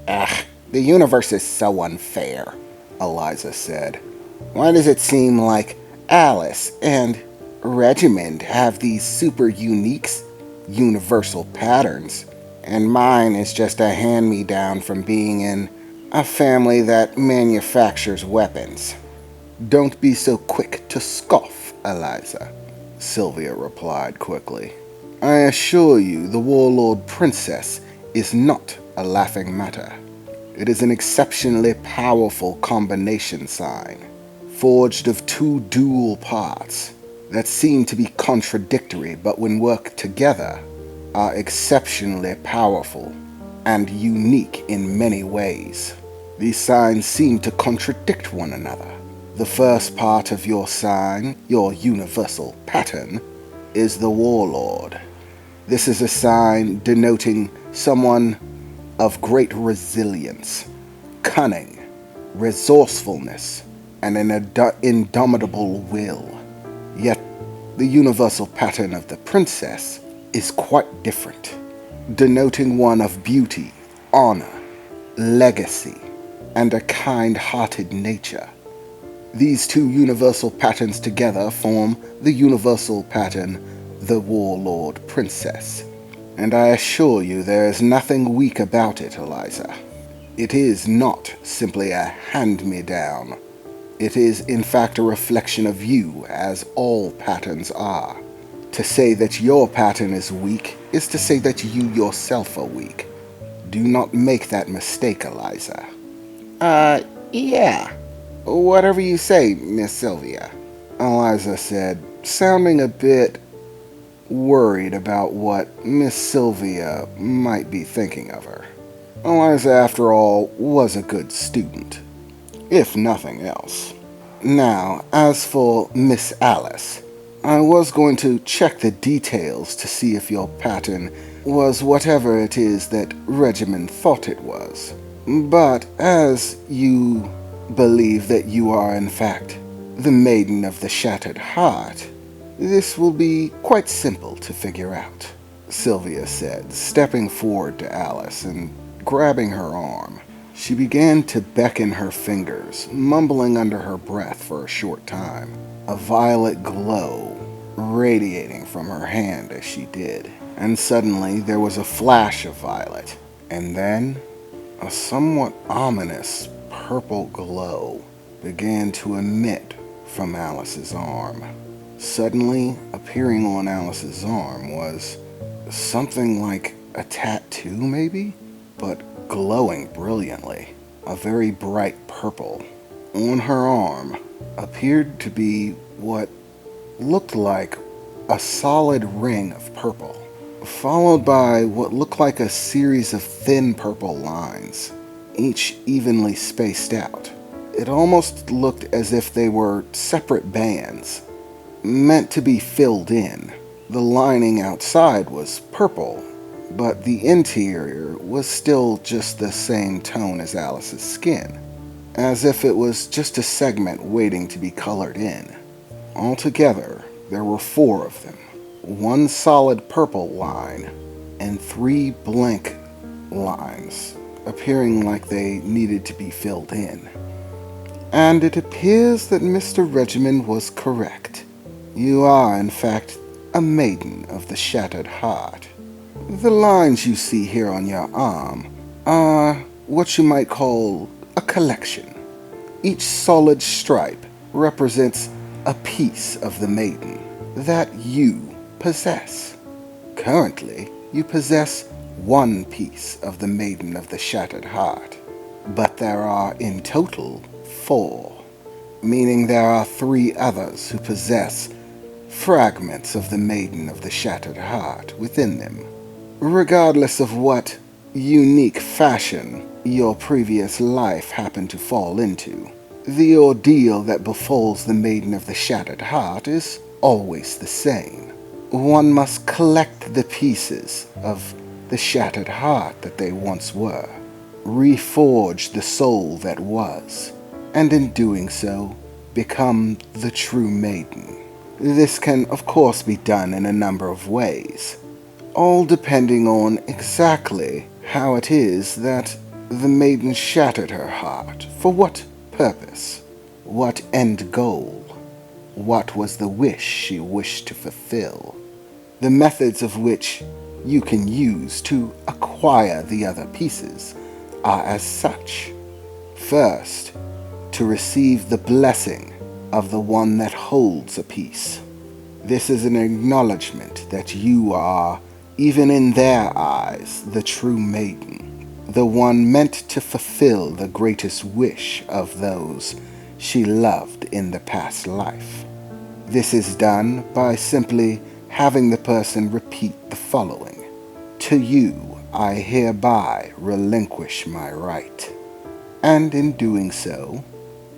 The universe is so unfair, Eliza said. Why does it seem like Alice and Reginald have these super unique universal patterns, and mine is just a hand-me-down from being in a family that manufactures weapons? Don't be so quick to scoff, Eliza, Sylvia replied quickly. I assure you the Warlord Princess is not a laughing matter. It is an exceptionally powerful combination sign, forged of two dual parts that seem to be contradictory but when worked together are exceptionally powerful and unique in many ways. These signs seem to contradict one another. The first part of your sign, your universal pattern, is the Warlord. This is a sign denoting someone of great resilience, cunning, resourcefulness, and an indomitable will. Yet, the universal pattern of the princess is quite different, denoting one of beauty, honor, legacy, and a kind-hearted nature. These two universal patterns together form the universal pattern, the Warlord Princess. And I assure you there is nothing weak about it, Eliza. It is not simply a hand-me-down. It is in fact a reflection of you, as all patterns are. To say that your pattern is weak is to say that you yourself are weak. Do not make that mistake, Eliza. Yeah. Whatever you say, Miss Sylvia, Eliza said, sounding a bit worried about what Miss Sylvia might be thinking of her. Eliza, after all, was a good student, if nothing else. Now, as for Miss Alice, I was going to check the details to see if your pattern was whatever it is that Reginald thought it was. But as you believe that you are in fact the Maiden of the Shattered Heart, this will be quite simple to figure out, Sylvia said, stepping forward to Alice and grabbing her arm. She began to beckon her fingers, mumbling under her breath for a short time, a violet glow radiating from her hand as she did. And suddenly there was a flash of violet, and then a somewhat ominous purple glow began to emit from Alice's arm. Suddenly appearing on Alice's arm was something like a tattoo, maybe, but glowing brilliantly, a very bright purple. On her arm appeared to be what looked like a solid ring of purple, followed by what looked like a series of thin purple lines, each evenly spaced out. It almost looked as if they were separate bands, meant to be filled in. The lining outside was purple, but the interior was still just the same tone as Alice's skin, as if it was just a segment waiting to be colored in. Altogether, there were 4 of them, one solid purple line, and 3 blank lines, appearing like they needed to be filled in. And it appears that Mr. Reginald was correct. You are, in fact, a maiden of the Shattered Heart. The lines you see here on your arm are what you might call a collection. Each solid stripe represents a piece of the maiden that you possess. Currently, you possess 1 piece of the Maiden of the Shattered Heart, but there are in total 4, meaning there are 3 others who possess fragments of the Maiden of the Shattered Heart within them. Regardless of what unique fashion your previous life happened to fall into, the ordeal that befalls the Maiden of the Shattered Heart is always the same. One must collect the pieces of the shattered heart that they once were, reforge the soul that was, and in doing so, become the true maiden. This can, of course, be done in a number of ways, all depending on exactly how it is that The maiden shattered her heart. For what purpose? What end goal? What was the wish she wished to fulfill? The methods of which you can use to acquire the other pieces are as such. First, to receive the blessing of the one that holds a piece. This is an acknowledgement that you are, even in their eyes, the true maiden, the one meant to fulfill the greatest wish of those she loved in the past life. This is done by simply having the person repeat the following. To you, I hereby relinquish my right. And in doing so,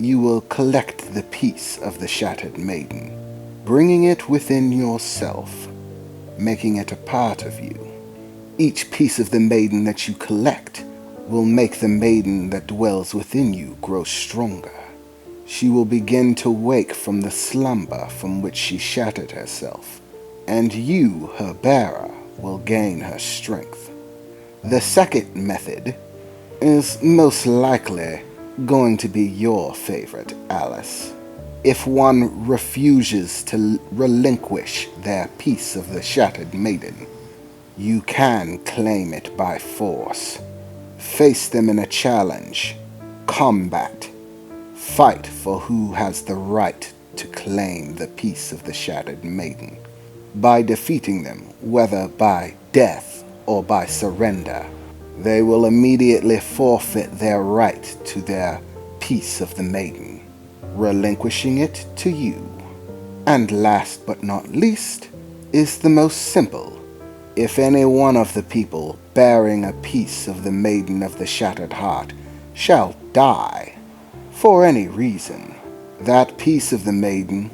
you will collect the piece of the shattered maiden, bringing it within yourself, making it a part of you. Each piece of the maiden that you collect will make the maiden that dwells within you grow stronger. She will begin to wake from the slumber from which she shattered herself, and you, her bearer, will gain her strength. The second method is most likely going to be your favorite, Alice. If one refuses to relinquish their piece of the shattered maiden, you can claim it by force. Face them in a challenge, combat, fight for who has the right to claim the piece of the shattered maiden. By defeating them, whether by death or by surrender, they will immediately forfeit their right to their piece of the maiden, relinquishing it to you. And last but not least is the most simple. If any one of the people bearing a piece of the maiden of the shattered heart shall die for any reason, that piece of the maiden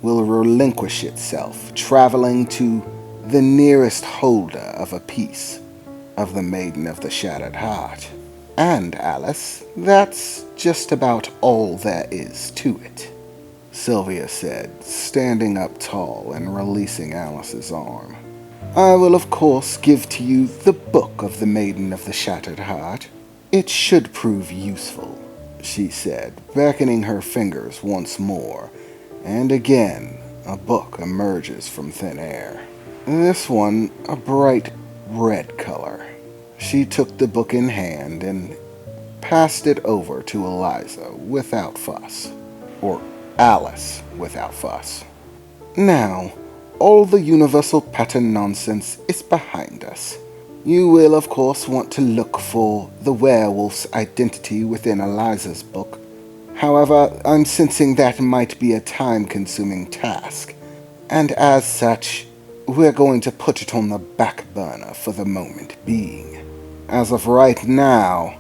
will relinquish itself, traveling to the nearest holder of a piece of the maiden of the shattered heart. And Alice, that's just about all there is to it, Sylvia said, standing up tall and releasing Alice's arm. I will of course give to you the book of the maiden of the shattered heart. It should prove useful, she said, beckoning her fingers once more, and again a book emerges from thin air. This one a bright red color. She took the book in hand and passed it over to Eliza without fuss, or Alice without fuss. Now, all the universal pattern nonsense is behind us. You will of course want to look for the werewolf's identity within Eliza's book. However, I'm sensing that might be a time-consuming task, and as such, we're going to put it on the back burner for the moment being. As of right now,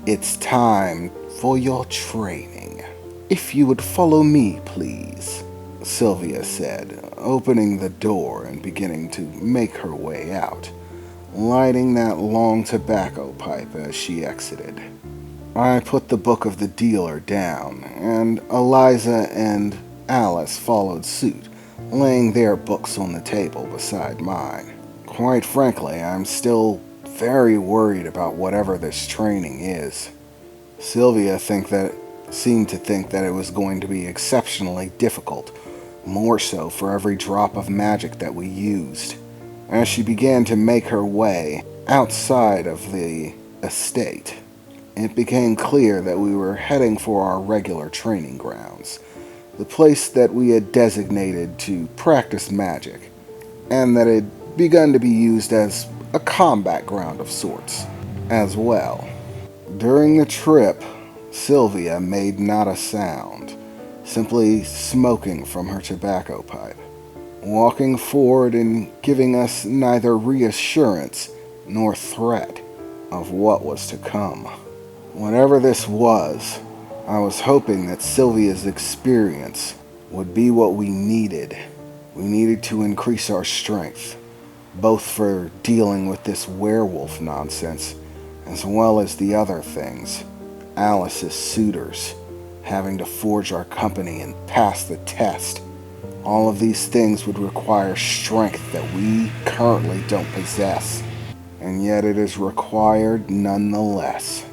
it's time for your training. If you would follow me, please, Sylvia said, opening the door and beginning to make her way out, lighting that long tobacco pipe as she exited. I put the book of the dealer down, and Eliza and Alice followed suit, laying their books on the table beside mine. Quite frankly, I'm still very worried about whatever this training is. Sylvia seemed to think that it was going to be exceptionally difficult, more so for every drop of magic that we used. As she began to make her way outside of the estate, it became clear that we were heading for our regular training grounds, the place that we had designated to practice magic, and that it had begun to be used as a combat ground of sorts as well. During the trip, Sylvia made not a sound, simply smoking from her tobacco pipe, walking forward and giving us neither reassurance nor threat of what was to come. Whatever this was, I was hoping that Sylvia's experience would be what we needed. We needed to increase our strength, both for dealing with this werewolf nonsense, as well as the other things, Alice's suitors, having to forge our company and pass the test. All of these things would require strength that we currently don't possess, and yet it is required nonetheless.